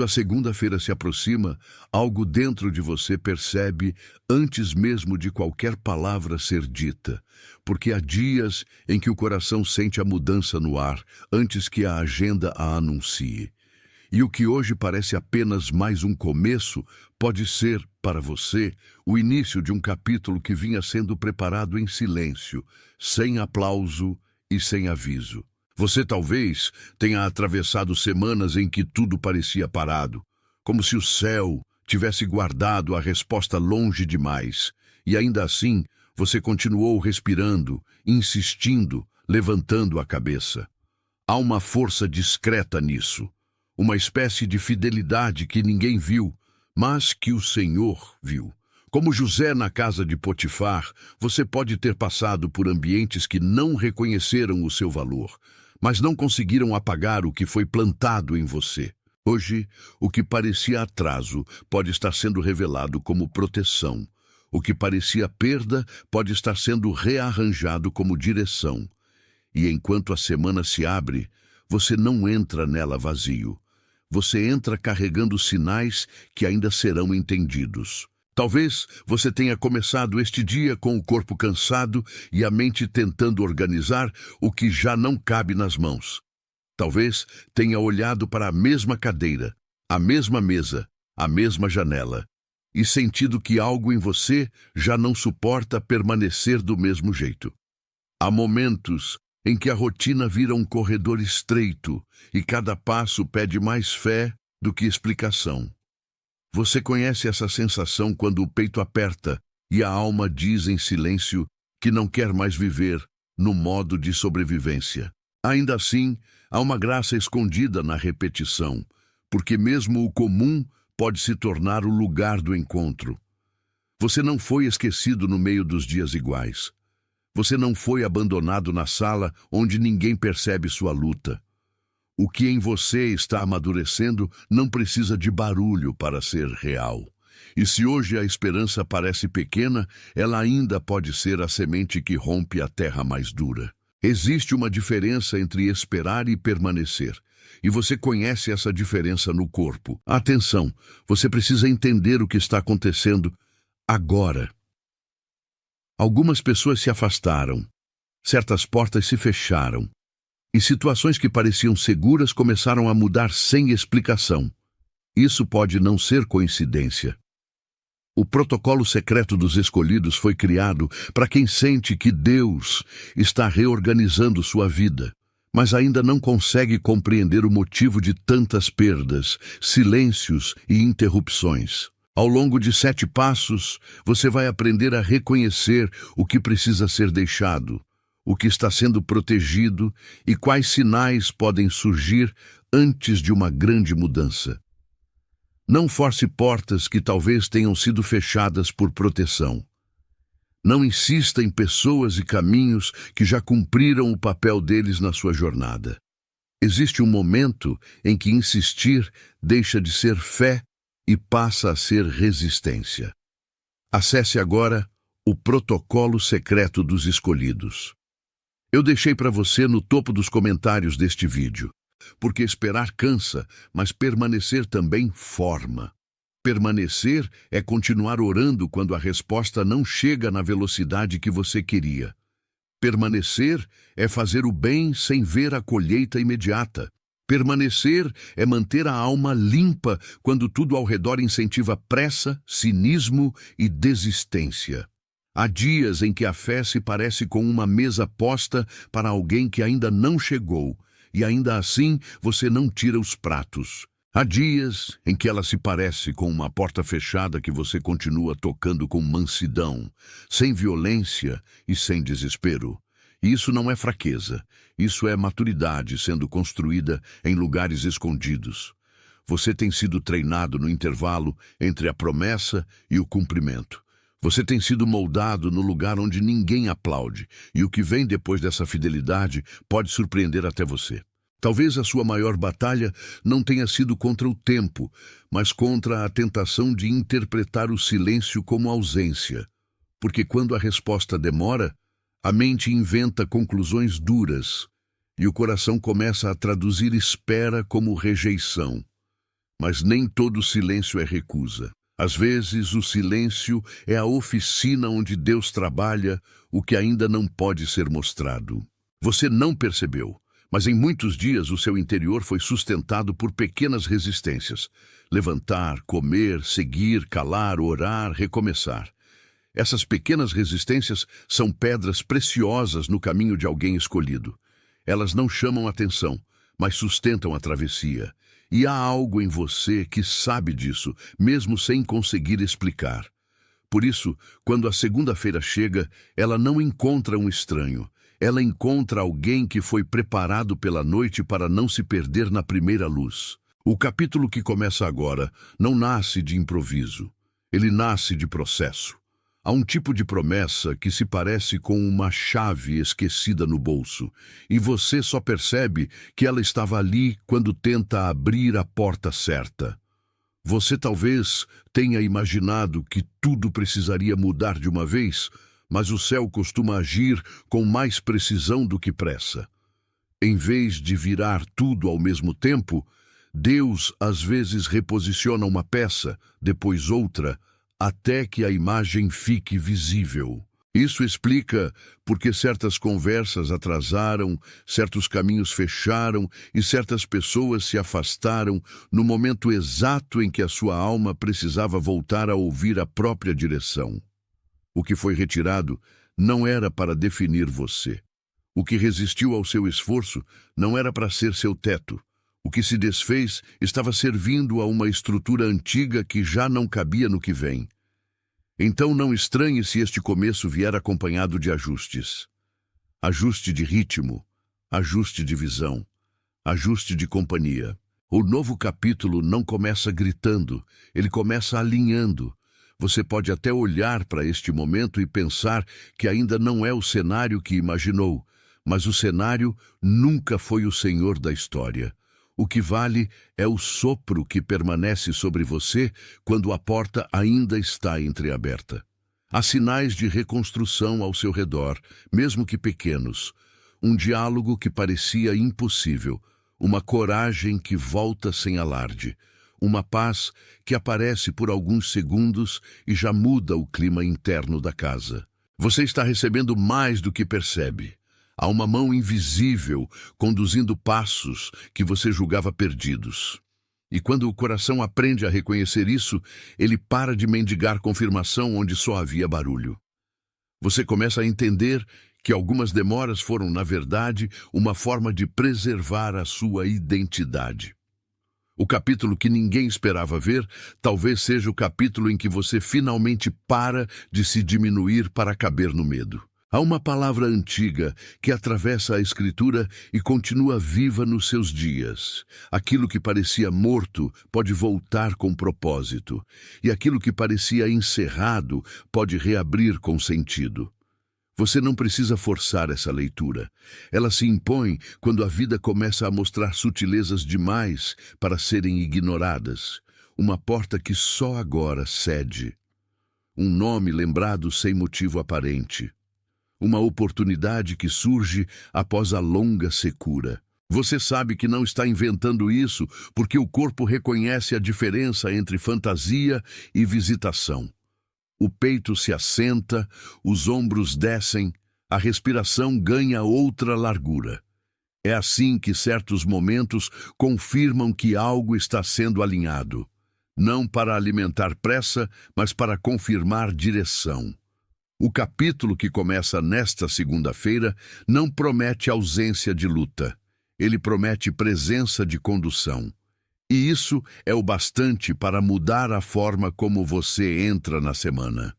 A segunda-feira se aproxima, algo dentro de você percebe antes mesmo de qualquer palavra ser dita, porque há dias em que o coração sente a mudança no ar antes que a agenda a anuncie. E o que hoje parece apenas mais um começo pode ser, para você, o início de um capítulo que vinha sendo preparado em silêncio, sem aplauso e sem aviso. Você talvez tenha atravessado semanas em que tudo parecia parado, como se o céu tivesse guardado a resposta longe demais, e ainda assim você continuou respirando, insistindo, levantando a cabeça. Há uma força discreta nisso, uma espécie de fidelidade que ninguém viu, mas que o Senhor viu. Como José na casa de Potifar, você pode ter passado por ambientes que não reconheceram o seu valor, mas não conseguiram apagar o que foi plantado em você. Hoje, o que parecia atraso pode estar sendo revelado como proteção. O que parecia perda pode estar sendo rearranjado como direção. E enquanto a semana se abre, você não entra nela vazio. Você entra carregando sinais que ainda serão entendidos. Talvez você tenha começado este dia com o corpo cansado e a mente tentando organizar o que já não cabe nas mãos. Talvez tenha olhado para a mesma cadeira, a mesma mesa, a mesma janela, e sentido que algo em você já não suporta permanecer do mesmo jeito. Há momentos em que a rotina vira um corredor estreito e cada passo pede mais fé do que explicação. Você conhece essa sensação quando o peito aperta e a alma diz em silêncio que não quer mais viver no modo de sobrevivência. Ainda assim, há uma graça escondida na repetição, porque mesmo o comum pode se tornar o lugar do encontro. Você não foi esquecido no meio dos dias iguais. Você não foi abandonado na sala onde ninguém percebe sua luta. O que em você está amadurecendo não precisa de barulho para ser real. E se hoje a esperança parece pequena, ela ainda pode ser a semente que rompe a terra mais dura. Existe uma diferença entre esperar e permanecer. E você conhece essa diferença no corpo. Atenção, você precisa entender o que está acontecendo agora. Algumas pessoas se afastaram. Certas portas se fecharam. E situações que pareciam seguras começaram a mudar sem explicação. Isso pode não ser coincidência. O protocolo secreto dos escolhidos foi criado para quem sente que Deus está reorganizando sua vida, mas ainda não consegue compreender o motivo de tantas perdas, silêncios e interrupções. Ao longo de 7 passos, você vai aprender a reconhecer o que precisa ser deixado, o que está sendo protegido e quais sinais podem surgir antes de uma grande mudança. Não force portas que talvez tenham sido fechadas por proteção. Não insista em pessoas e caminhos que já cumpriram o papel deles na sua jornada. Existe um momento em que insistir deixa de ser fé e passa a ser resistência. Acesse agora o protocolo secreto dos escolhidos. Eu deixei para você no topo dos comentários deste vídeo, porque esperar cansa, mas permanecer também forma. Permanecer é continuar orando quando a resposta não chega na velocidade que você queria. Permanecer é fazer o bem sem ver a colheita imediata. Permanecer é manter a alma limpa quando tudo ao redor incentiva pressa, cinismo e desistência. Há dias em que a fé se parece com uma mesa posta para alguém que ainda não chegou, e ainda assim você não tira os pratos. Há dias em que ela se parece com uma porta fechada que você continua tocando com mansidão, sem violência e sem desespero. E isso não é fraqueza, isso é maturidade sendo construída em lugares escondidos. Você tem sido treinado no intervalo entre a promessa e o cumprimento. Você tem sido moldado no lugar onde ninguém aplaude, e o que vem depois dessa fidelidade pode surpreender até você. Talvez a sua maior batalha não tenha sido contra o tempo, mas contra a tentação de interpretar o silêncio como ausência. Porque quando a resposta demora, a mente inventa conclusões duras, e o coração começa a traduzir espera como rejeição. Mas nem todo silêncio é recusa. Às vezes, o silêncio é a oficina onde Deus trabalha o que ainda não pode ser mostrado. Você não percebeu, mas em muitos dias o seu interior foi sustentado por pequenas resistências. Levantar, comer, seguir, calar, orar, recomeçar. Essas pequenas resistências são pedras preciosas no caminho de alguém escolhido. Elas não chamam atenção, mas sustentam a travessia. E há algo em você que sabe disso, mesmo sem conseguir explicar. Por isso, quando a segunda-feira chega, ela não encontra um estranho. Ela encontra alguém que foi preparado pela noite para não se perder na primeira luz. O capítulo que começa agora não nasce de improviso. Ele nasce de processo. Há um tipo de promessa que se parece com uma chave esquecida no bolso, e você só percebe que ela estava ali quando tenta abrir a porta certa. Você talvez tenha imaginado que tudo precisaria mudar de uma vez, mas o céu costuma agir com mais precisão do que pressa. Em vez de virar tudo ao mesmo tempo, Deus às vezes reposiciona uma peça, depois outra, até que a imagem fique visível. Isso explica porque certas conversas atrasaram, certos caminhos fecharam e certas pessoas se afastaram no momento exato em que a sua alma precisava voltar a ouvir a própria direção. O que foi retirado não era para definir você. O que resistiu ao seu esforço não era para ser seu teto. O que se desfez estava servindo a uma estrutura antiga que já não cabia no que vem. Então não estranhe se este começo vier acompanhado de ajustes. Ajuste de ritmo, ajuste de visão, ajuste de companhia. O novo capítulo não começa gritando, ele começa alinhando. Você pode até olhar para este momento e pensar que ainda não é o cenário que imaginou, mas o cenário nunca foi o senhor da história. O que vale é o sopro que permanece sobre você quando a porta ainda está entreaberta. Há sinais de reconstrução ao seu redor, mesmo que pequenos. Um diálogo que parecia impossível, uma coragem que volta sem alarde, uma paz que aparece por alguns segundos e já muda o clima interno da casa. Você está recebendo mais do que percebe. Há uma mão invisível conduzindo passos que você julgava perdidos. E quando o coração aprende a reconhecer isso, ele para de mendigar confirmação onde só havia barulho. Você começa a entender que algumas demoras foram, na verdade, uma forma de preservar a sua identidade. O capítulo que ninguém esperava ver talvez seja o capítulo em que você finalmente para de se diminuir para caber no medo. Há uma palavra antiga que atravessa a Escritura e continua viva nos seus dias. Aquilo que parecia morto pode voltar com propósito, e aquilo que parecia encerrado pode reabrir com sentido. Você não precisa forçar essa leitura. Ela se impõe quando a vida começa a mostrar sutilezas demais para serem ignoradas. Uma porta que só agora cede. Um nome lembrado sem motivo aparente. Uma oportunidade que surge após a longa secura. Você sabe que não está inventando isso porque o corpo reconhece a diferença entre fantasia e visitação. O peito se assenta, os ombros descem, a respiração ganha outra largura. É assim que certos momentos confirmam que algo está sendo alinhado. Não para alimentar pressa, mas para confirmar direção. O capítulo que começa nesta segunda-feira não promete ausência de luta. Ele promete presença de condução. E isso é o bastante para mudar a forma como você entra na semana.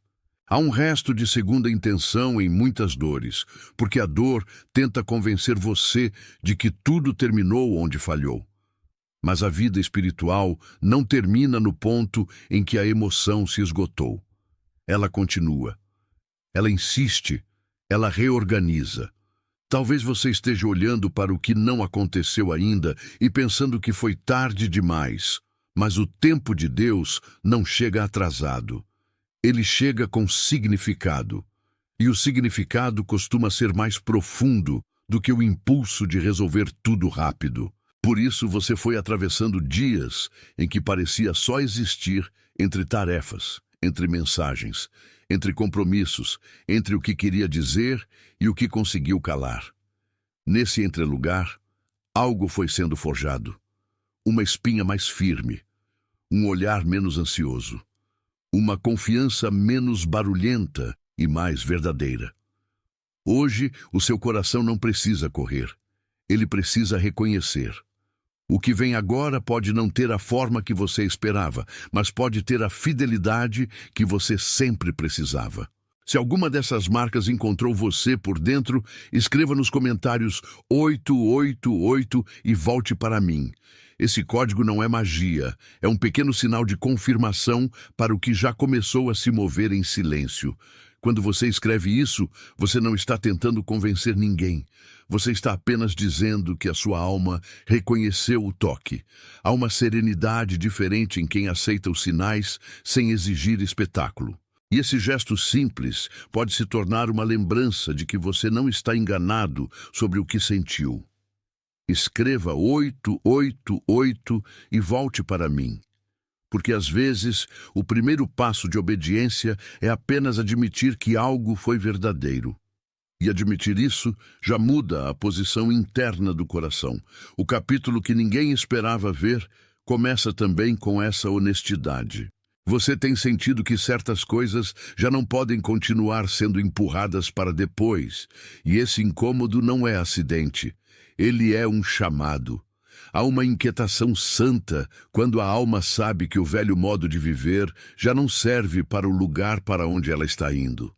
Há um resto de segunda intenção em muitas dores, porque a dor tenta convencer você de que tudo terminou onde falhou. Mas a vida espiritual não termina no ponto em que a emoção se esgotou. Ela continua. Ela insiste, ela reorganiza. Talvez você esteja olhando para o que não aconteceu ainda e pensando que foi tarde demais, mas o tempo de Deus não chega atrasado. Ele chega com significado, e o significado costuma ser mais profundo do que o impulso de resolver tudo rápido. Por isso você foi atravessando dias em que parecia só existir entre tarefas, entre mensagens, entre compromissos, entre o que queria dizer e o que conseguiu calar. Nesse entrelugar, algo foi sendo forjado. Uma espinha mais firme, um olhar menos ansioso, uma confiança menos barulhenta e mais verdadeira. Hoje, o seu coração não precisa correr. Ele precisa reconhecer. O que vem agora pode não ter a forma que você esperava, mas pode ter a fidelidade que você sempre precisava. Se alguma dessas marcas encontrou você por dentro, escreva nos comentários 888 e volte para mim. Esse código não é magia, é um pequeno sinal de confirmação para o que já começou a se mover em silêncio. Quando você escreve isso, você não está tentando convencer ninguém. Você está apenas dizendo que a sua alma reconheceu o toque. Há uma serenidade diferente em quem aceita os sinais sem exigir espetáculo. E esse gesto simples pode se tornar uma lembrança de que você não está enganado sobre o que sentiu. Escreva 888 e volte para mim. Porque às vezes o primeiro passo de obediência é apenas admitir que algo foi verdadeiro. E admitir isso já muda a posição interna do coração. O capítulo que ninguém esperava ver começa também com essa honestidade. Você tem sentido que certas coisas já não podem continuar sendo empurradas para depois, e esse incômodo não é acidente. Ele é um chamado. Há uma inquietação santa quando a alma sabe que o velho modo de viver já não serve para o lugar para onde ela está indo.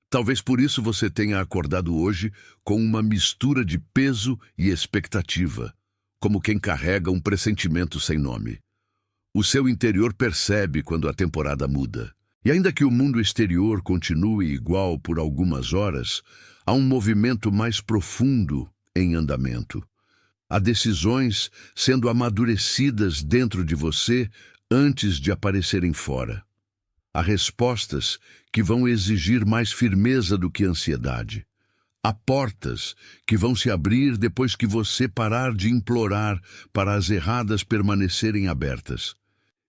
Talvez por isso você tenha acordado hoje com uma mistura de peso e expectativa, como quem carrega um pressentimento sem nome. O seu interior percebe quando a temporada muda. E ainda que o mundo exterior continue igual por algumas horas, há um movimento mais profundo em andamento. Há decisões sendo amadurecidas dentro de você antes de aparecerem fora. Há respostas que vão exigir mais firmeza do que ansiedade. Há portas que vão se abrir depois que você parar de implorar para as erradas permanecerem abertas.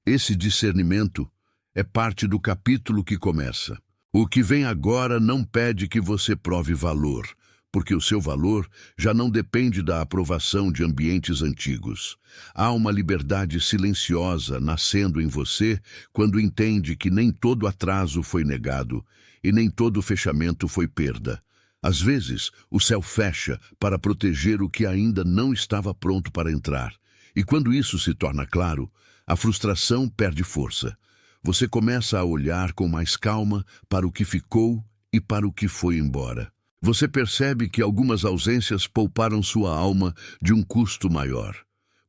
Esse discernimento é parte do capítulo que começa. O que vem agora não pede que você prove valor, porque o seu valor já não depende da aprovação de ambientes antigos. Há uma liberdade silenciosa nascendo em você quando entende que nem todo atraso foi negado e nem todo fechamento foi perda. Às vezes, o céu fecha para proteger o que ainda não estava pronto para entrar. E quando isso se torna claro, a frustração perde força. Você começa a olhar com mais calma para o que ficou e para o que foi embora. Você percebe que algumas ausências pouparam sua alma de um custo maior.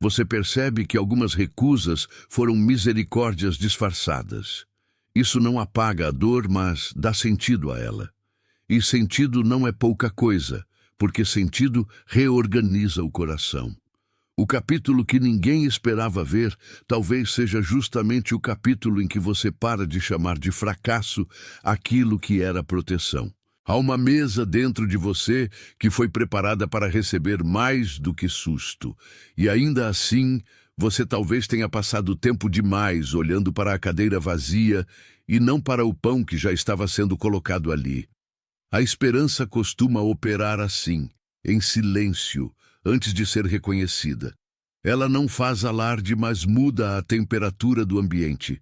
Você percebe que algumas recusas foram misericórdias disfarçadas. Isso não apaga a dor, mas dá sentido a ela. E sentido não é pouca coisa, porque sentido reorganiza o coração. O capítulo que ninguém esperava ver talvez seja justamente o capítulo em que você para de chamar de fracasso aquilo que era proteção. Há uma mesa dentro de você que foi preparada para receber mais do que susto. E ainda assim, você talvez tenha passado tempo demais olhando para a cadeira vazia e não para o pão que já estava sendo colocado ali. A esperança costuma operar assim, em silêncio, antes de ser reconhecida. Ela não faz alarde, mas muda a temperatura do ambiente.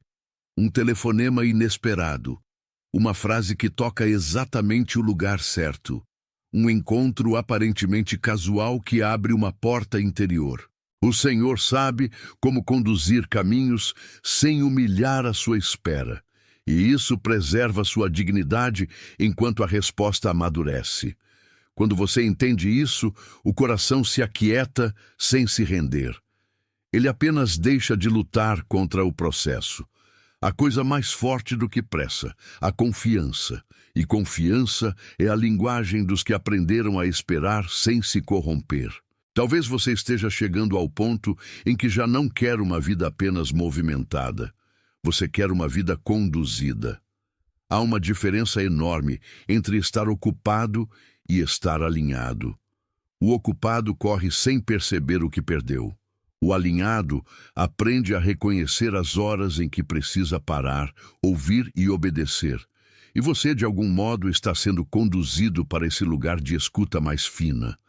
Um telefonema inesperado. Uma frase que toca exatamente o lugar certo. Um encontro aparentemente casual que abre uma porta interior. O Senhor sabe como conduzir caminhos sem humilhar a sua espera. E isso preserva sua dignidade enquanto a resposta amadurece. Quando você entende isso, o coração se aquieta sem se render. Ele apenas deixa de lutar contra o processo. A coisa mais forte do que pressa, a confiança. E confiança é a linguagem dos que aprenderam a esperar sem se corromper. Talvez você esteja chegando ao ponto em que já não quer uma vida apenas movimentada. Você quer uma vida conduzida. Há uma diferença enorme entre estar ocupado e estar alinhado. O ocupado corre sem perceber o que perdeu. O alinhado aprende a reconhecer as horas em que precisa parar, ouvir e obedecer. E você, de algum modo, está sendo conduzido para esse lugar de escuta mais fina.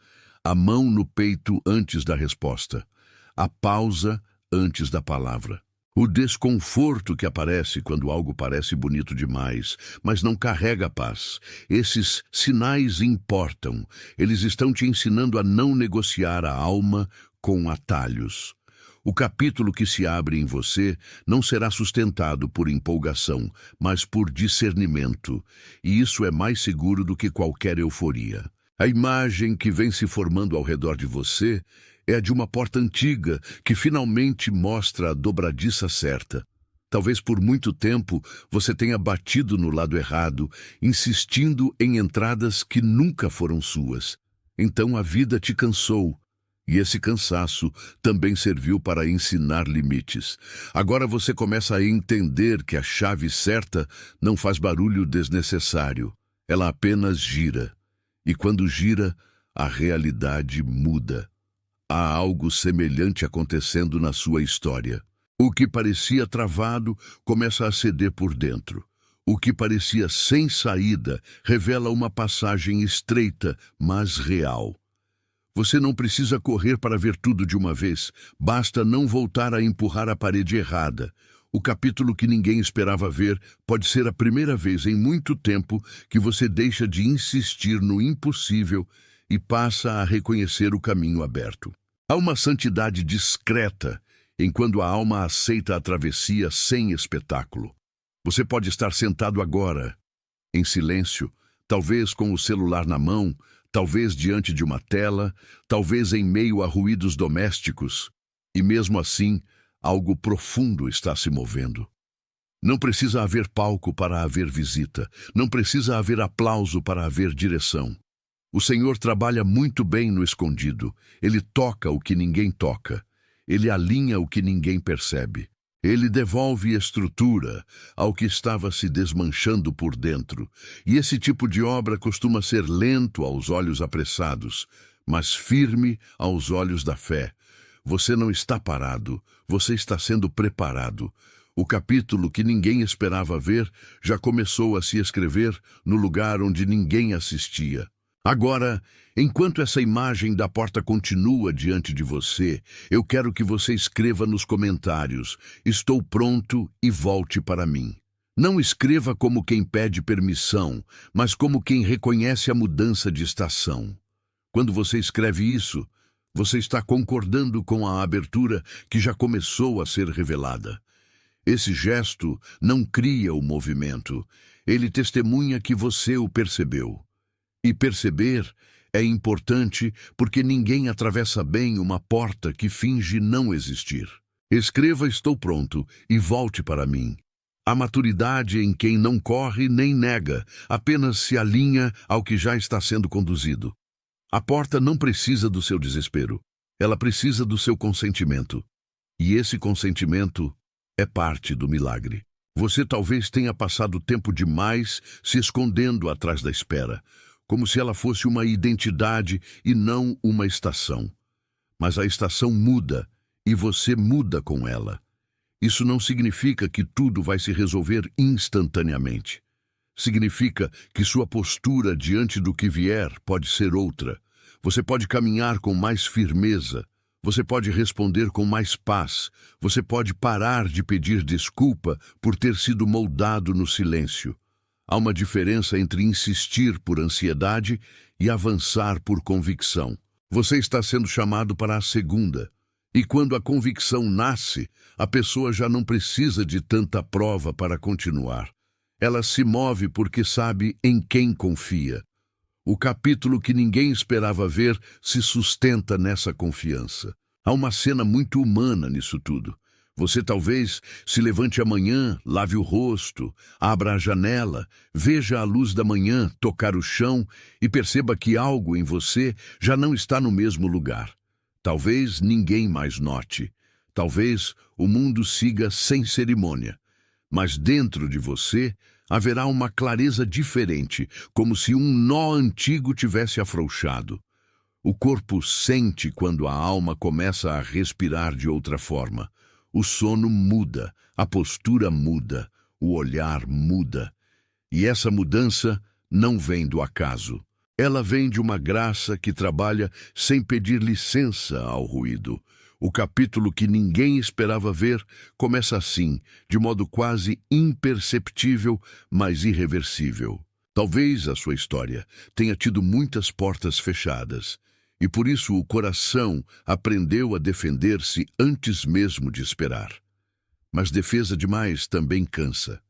A mão no peito antes da resposta. A pausa antes da palavra. O desconforto que aparece quando algo parece bonito demais, mas não carrega paz. Esses sinais importam. Eles estão te ensinando a não negociar a alma com atalhos. O capítulo que se abre em você não será sustentado por empolgação, mas por discernimento. E isso é mais seguro do que qualquer euforia. A imagem que vem se formando ao redor de você é a de uma porta antiga que finalmente mostra a dobradiça certa. Talvez por muito tempo você tenha batido no lado errado, insistindo em entradas que nunca foram suas. Então a vida te cansou. E esse cansaço também serviu para ensinar limites. Agora você começa a entender que a chave certa não faz barulho desnecessário. Ela apenas gira. E quando gira, a realidade muda. Há algo semelhante acontecendo na sua história. O que parecia travado começa a ceder por dentro. O que parecia sem saída revela uma passagem estreita, mas real. Você não precisa correr para ver tudo de uma vez. Basta não voltar a empurrar a parede errada. O capítulo que ninguém esperava ver pode ser a primeira vez em muito tempo que você deixa de insistir no impossível e passa a reconhecer o caminho aberto. Há uma santidade discreta enquanto a alma aceita a travessia sem espetáculo. Você pode estar sentado agora, em silêncio, talvez com o celular na mão, talvez diante de uma tela, talvez em meio a ruídos domésticos, e mesmo assim, algo profundo está se movendo. Não precisa haver palco para haver visita, não precisa haver aplauso para haver direção. O Senhor trabalha muito bem no escondido. Ele toca o que ninguém toca. Ele alinha o que ninguém percebe. Ele devolve estrutura ao que estava se desmanchando por dentro. E esse tipo de obra costuma ser lento aos olhos apressados, mas firme aos olhos da fé. Você não está parado, você está sendo preparado. O capítulo que ninguém esperava ver já começou a se escrever no lugar onde ninguém assistia. Agora, enquanto essa imagem da porta continua diante de você, eu quero que você escreva nos comentários: estou pronto e volte para mim. Não escreva como quem pede permissão, mas como quem reconhece a mudança de estação. Quando você escreve isso, você está concordando com a abertura que já começou a ser revelada. Esse gesto não cria o movimento, ele testemunha que você o percebeu. E perceber é importante porque ninguém atravessa bem uma porta que finge não existir. Escreva "estou pronto" e volte para mim. A maturidade em quem não corre nem nega, apenas se alinha ao que já está sendo conduzido. A porta não precisa do seu desespero, ela precisa do seu consentimento. E esse consentimento é parte do milagre. Você talvez tenha passado tempo demais se escondendo atrás da espera, como se ela fosse uma identidade e não uma estação. Mas a estação muda e você muda com ela. Isso não significa que tudo vai se resolver instantaneamente. Significa que sua postura diante do que vier pode ser outra. Você pode caminhar com mais firmeza. Você pode responder com mais paz. Você pode parar de pedir desculpa por ter sido moldado no silêncio. Há uma diferença entre insistir por ansiedade e avançar por convicção. Você está sendo chamado para a segunda. E quando a convicção nasce, a pessoa já não precisa de tanta prova para continuar. Ela se move porque sabe em quem confia. O capítulo que ninguém esperava ver se sustenta nessa confiança. Há uma cena muito humana nisso tudo. Você talvez se levante amanhã, lave o rosto, abra a janela, veja a luz da manhã tocar o chão e perceba que algo em você já não está no mesmo lugar. Talvez ninguém mais note. Talvez o mundo siga sem cerimônia. Mas dentro de você haverá uma clareza diferente, como se um nó antigo tivesse afrouxado. O corpo sente quando a alma começa a respirar de outra forma. O sono muda, a postura muda, o olhar muda. E essa mudança não vem do acaso. Ela vem de uma graça que trabalha sem pedir licença ao ruído. O capítulo que ninguém esperava ver começa assim, de modo quase imperceptível, mas irreversível. Talvez a sua história tenha tido muitas portas fechadas, e por isso o coração aprendeu a defender-se antes mesmo de esperar. Mas defesa demais também cansa.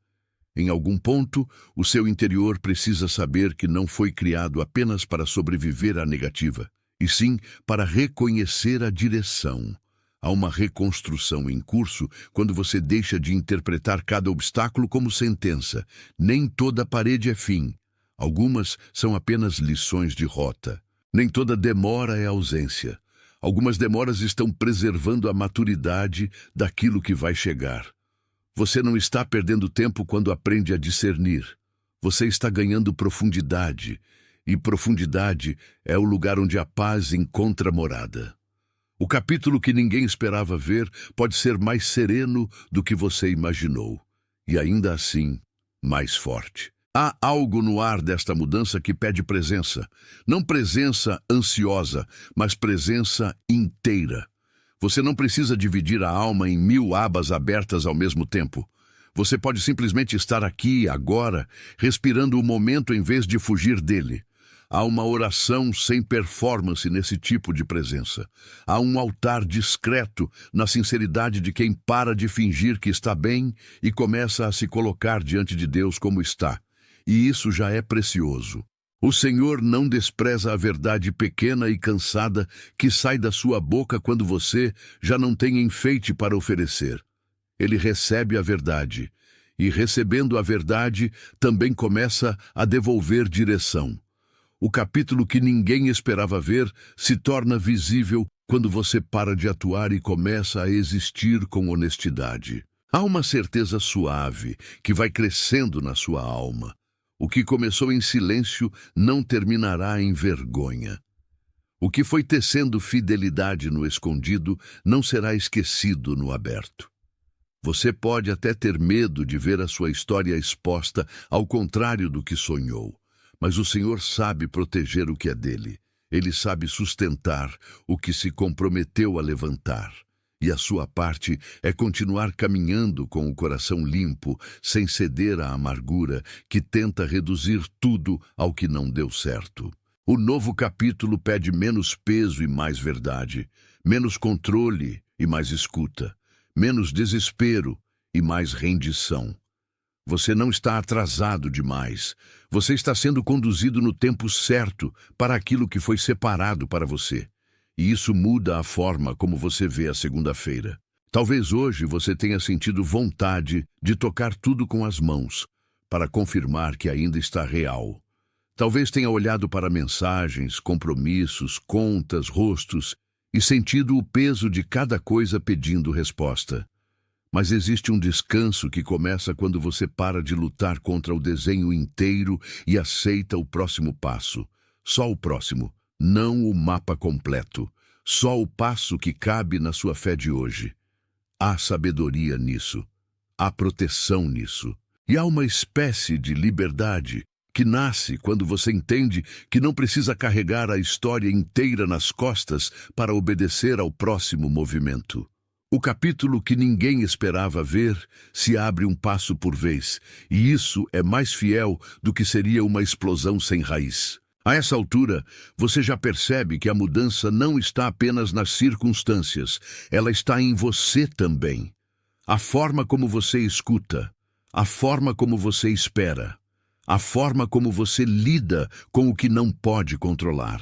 Em algum ponto, o seu interior precisa saber que não foi criado apenas para sobreviver à negativa, e sim para reconhecer a direção. Há uma reconstrução em curso quando você deixa de interpretar cada obstáculo como sentença. Nem toda parede é fim. Algumas são apenas lições de rota. Nem toda demora é ausência. Algumas demoras estão preservando a maturidade daquilo que vai chegar. Você não está perdendo tempo quando aprende a discernir. Você está ganhando profundidade, e profundidade é o lugar onde a paz encontra morada. O capítulo que ninguém esperava ver pode ser mais sereno do que você imaginou, e ainda assim, mais forte. Há algo no ar desta mudança que pede presença. Não presença ansiosa, mas presença inteira. Você não precisa dividir a alma em 1000 abas abertas ao mesmo tempo. Você pode simplesmente estar aqui, agora, respirando o momento em vez de fugir dele. Há uma oração sem performance nesse tipo de presença. Há um altar discreto na sinceridade de quem para de fingir que está bem e começa a se colocar diante de Deus como está. E isso já é precioso. O Senhor não despreza a verdade pequena e cansada que sai da sua boca quando você já não tem enfeite para oferecer. Ele recebe a verdade, e recebendo a verdade, também começa a devolver direção. O capítulo que ninguém esperava ver se torna visível quando você para de atuar e começa a existir com honestidade. Há uma certeza suave que vai crescendo na sua alma. O que começou em silêncio não terminará em vergonha. O que foi tecendo fidelidade no escondido não será esquecido no aberto. Você pode até ter medo de ver a sua história exposta ao contrário do que sonhou, mas o Senhor sabe proteger o que é dele. Ele sabe sustentar o que se comprometeu a levantar. E a sua parte é continuar caminhando com o coração limpo, sem ceder à amargura que tenta reduzir tudo ao que não deu certo. O novo capítulo pede menos peso e mais verdade, menos controle e mais escuta, menos desespero e mais rendição. Você não está atrasado demais. Você está sendo conduzido no tempo certo para aquilo que foi separado para você. E isso muda a forma como você vê a segunda-feira. Talvez hoje você tenha sentido vontade de tocar tudo com as mãos, para confirmar que ainda está real. Talvez tenha olhado para mensagens, compromissos, contas, rostos, e sentido o peso de cada coisa pedindo resposta. Mas existe um descanso que começa quando você para de lutar contra o desenho inteiro e aceita o próximo passo. Só o próximo. Não o mapa completo, só o passo que cabe na sua fé de hoje. Há sabedoria nisso, há proteção nisso, e há uma espécie de liberdade que nasce quando você entende que não precisa carregar a história inteira nas costas para obedecer ao próximo movimento. O capítulo que ninguém esperava ver se abre um passo por vez, e isso é mais fiel do que seria uma explosão sem raiz. A essa altura, você já percebe que a mudança não está apenas nas circunstâncias, ela está em você também. A forma como você escuta, a forma como você espera, a forma como você lida com o que não pode controlar.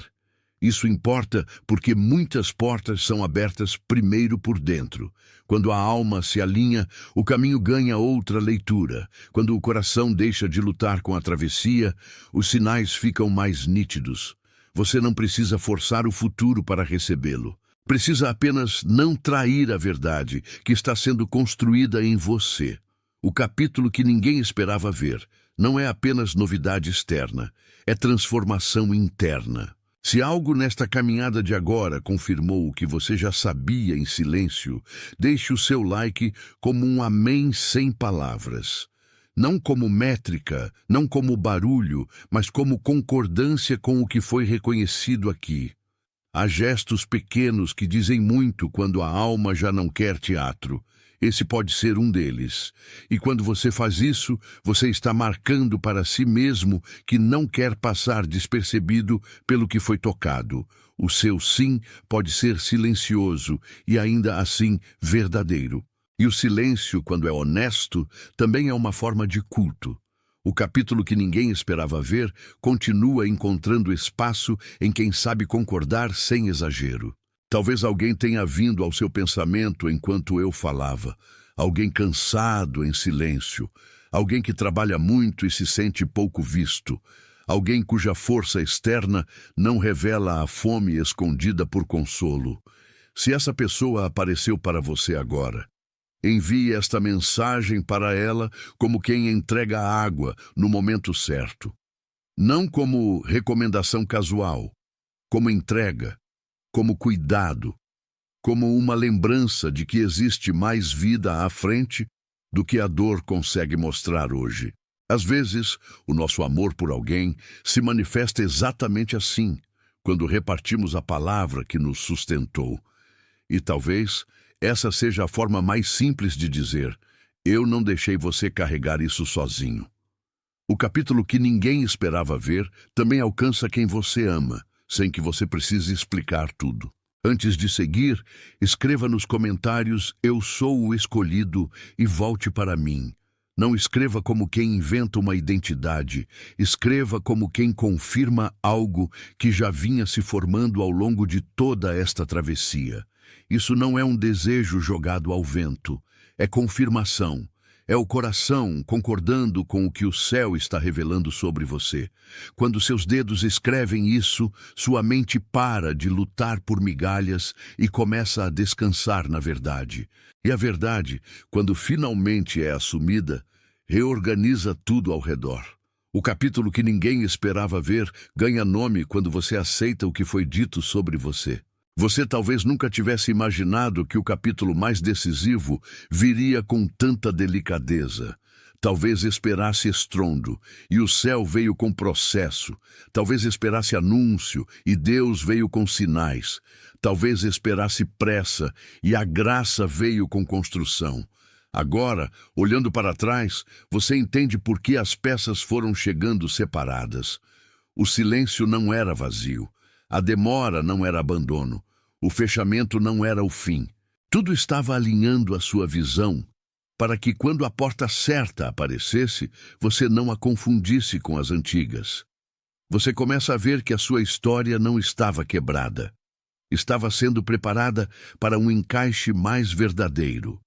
Isso importa porque muitas portas são abertas primeiro por dentro. Quando a alma se alinha, o caminho ganha outra leitura. Quando o coração deixa de lutar com a travessia, os sinais ficam mais nítidos. Você não precisa forçar o futuro para recebê-lo. Precisa apenas não trair a verdade que está sendo construída em você. O capítulo que ninguém esperava ver não é apenas novidade externa, é transformação interna. Se algo nesta caminhada de agora confirmou o que você já sabia em silêncio, deixe o seu like como um amém sem palavras. Não como métrica, não como barulho, mas como concordância com o que foi reconhecido aqui. Há gestos pequenos que dizem muito quando a alma já não quer teatro. Esse pode ser um deles. E quando você faz isso, você está marcando para si mesmo que não quer passar despercebido pelo que foi tocado. O seu sim pode ser silencioso e ainda assim verdadeiro. E o silêncio, quando é honesto, também é uma forma de culto. O capítulo que ninguém esperava ver continua encontrando espaço em quem sabe concordar sem exagero. Talvez alguém tenha vindo ao seu pensamento enquanto eu falava. Alguém cansado em silêncio. Alguém que trabalha muito e se sente pouco visto. Alguém cuja força externa não revela a fome escondida por consolo. Se essa pessoa apareceu para você agora, envie esta mensagem para ela como quem entrega a água no momento certo. Não como recomendação casual, como entrega, como cuidado, como uma lembrança de que existe mais vida à frente do que a dor consegue mostrar hoje. Às vezes, o nosso amor por alguém se manifesta exatamente assim, quando repartimos a palavra que nos sustentou. E talvez essa seja a forma mais simples de dizer: eu não deixei você carregar isso sozinho. O capítulo que ninguém esperava ver também alcança quem você ama, sem que você precise explicar tudo. Antes de seguir, escreva nos comentários: eu sou o escolhido e volte para mim. Não escreva como quem inventa uma identidade, escreva como quem confirma algo que já vinha se formando ao longo de toda esta travessia. Isso não é um desejo jogado ao vento, é confirmação. É o coração concordando com o que o céu está revelando sobre você. Quando seus dedos escrevem isso, sua mente para de lutar por migalhas e começa a descansar na verdade. E a verdade, quando finalmente é assumida, reorganiza tudo ao redor. O capítulo que ninguém esperava ver ganha nome quando você aceita o que foi dito sobre você. Você talvez nunca tivesse imaginado que o capítulo mais decisivo viria com tanta delicadeza. Talvez esperasse estrondo, e o céu veio com processo. Talvez esperasse anúncio, e Deus veio com sinais. Talvez esperasse pressa, e a graça veio com construção. Agora, olhando para trás, você entende por que as peças foram chegando separadas. O silêncio não era vazio. A demora não era abandono. O fechamento não era o fim. Tudo estava alinhando a sua visão para que, quando a porta certa aparecesse, você não a confundisse com as antigas. Você começa a ver que a sua história não estava quebrada. Estava sendo preparada para um encaixe mais verdadeiro.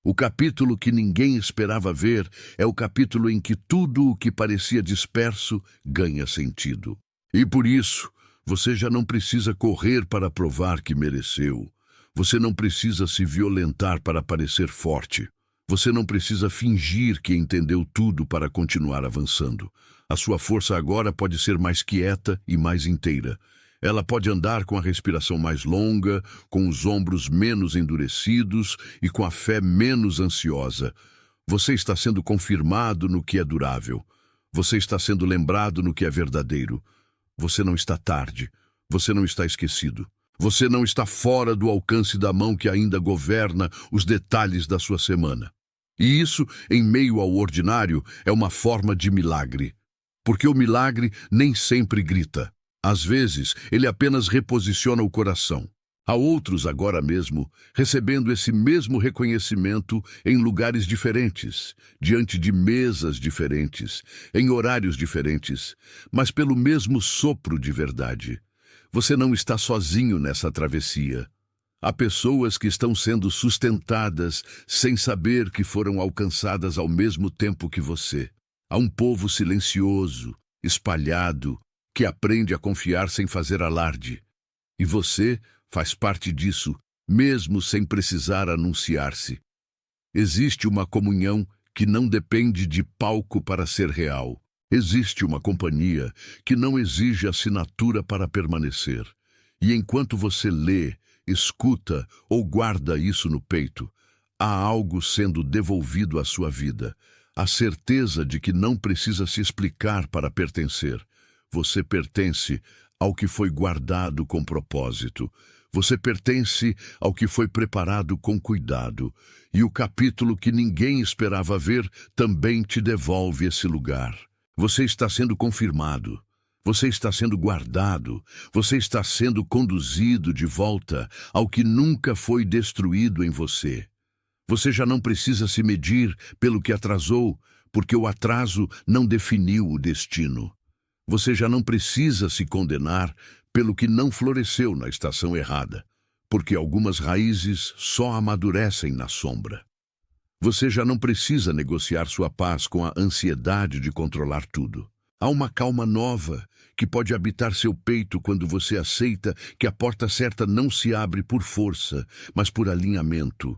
O capítulo que ninguém esperava ver é o capítulo em que tudo o que parecia disperso ganha sentido. E por isso, você já não precisa correr para provar que mereceu. Você não precisa se violentar para parecer forte. Você não precisa fingir que entendeu tudo para continuar avançando. A sua força agora pode ser mais quieta e mais inteira. Ela pode andar com a respiração mais longa, com os ombros menos endurecidos e com a fé menos ansiosa. Você está sendo confirmado no que é durável. Você está sendo lembrado no que é verdadeiro. Você não está tarde. Você não está esquecido. Você não está fora do alcance da mão que ainda governa os detalhes da sua semana. E isso, em meio ao ordinário, é uma forma de milagre. Porque o milagre nem sempre grita. Às vezes, ele apenas reposiciona o coração. Há outros agora mesmo, recebendo esse mesmo reconhecimento em lugares diferentes, diante de mesas diferentes, em horários diferentes, mas pelo mesmo sopro de verdade. Você não está sozinho nessa travessia. Há pessoas que estão sendo sustentadas sem saber que foram alcançadas ao mesmo tempo que você. Há um povo silencioso, espalhado, que aprende a confiar sem fazer alarde. E você faz parte disso, mesmo sem precisar anunciar-se. Existe uma comunhão que não depende de palco para ser real. Existe uma companhia que não exige assinatura para permanecer. E enquanto você lê, escuta ou guarda isso no peito, há algo sendo devolvido à sua vida. A certeza de que não precisa se explicar para pertencer. Você pertence ao que foi guardado com propósito. Você pertence ao que foi preparado com cuidado. E o capítulo que ninguém esperava ver também te devolve esse lugar. Você está sendo confirmado. Você está sendo guardado. Você está sendo conduzido de volta ao que nunca foi destruído em você. Você já não precisa se medir pelo que atrasou, porque o atraso não definiu o destino. Você já não precisa se condenar pelo que não floresceu na estação errada, porque algumas raízes só amadurecem na sombra. Você já não precisa negociar sua paz com a ansiedade de controlar tudo. Há uma calma nova que pode habitar seu peito quando você aceita que a porta certa não se abre por força, mas por alinhamento.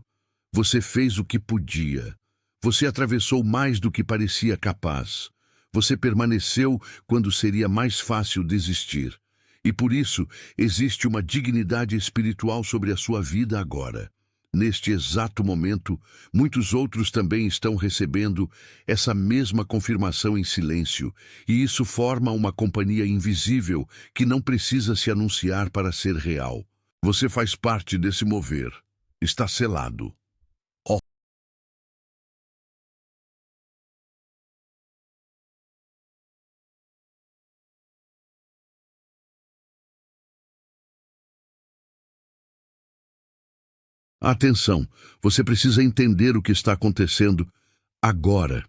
Você fez o que podia. Você atravessou mais do que parecia capaz. Você permaneceu quando seria mais fácil desistir. E por isso, existe uma dignidade espiritual sobre a sua vida agora. Neste exato momento, muitos outros também estão recebendo essa mesma confirmação em silêncio, e isso forma uma companhia invisível que não precisa se anunciar para ser real. Você faz parte desse mover. Está selado. Atenção, você precisa entender o que está acontecendo agora.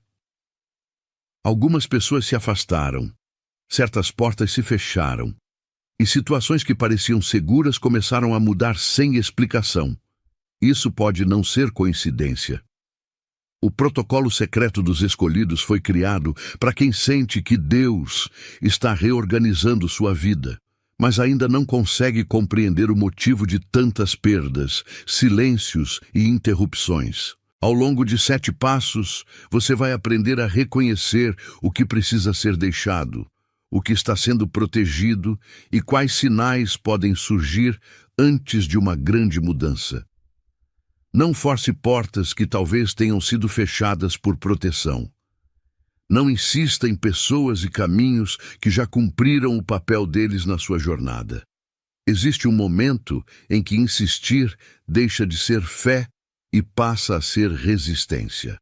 Algumas pessoas se afastaram, certas portas se fecharam, e situações que pareciam seguras começaram a mudar sem explicação. Isso pode não ser coincidência. O protocolo secreto dos escolhidos foi criado para quem sente que Deus está reorganizando sua vida, mas ainda não consegue compreender o motivo de tantas perdas, silêncios e interrupções. Ao longo de 7 passos, você vai aprender a reconhecer o que precisa ser deixado, o que está sendo protegido e quais sinais podem surgir antes de uma grande mudança. Não force portas que talvez tenham sido fechadas por proteção. Não insista em pessoas e caminhos que já cumpriram o papel deles na sua jornada. Existe um momento em que insistir deixa de ser fé e passa a ser resistência.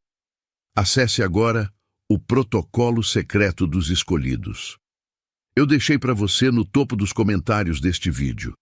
Acesse agora o protocolo secreto dos escolhidos. Eu deixei para você no topo dos comentários deste vídeo.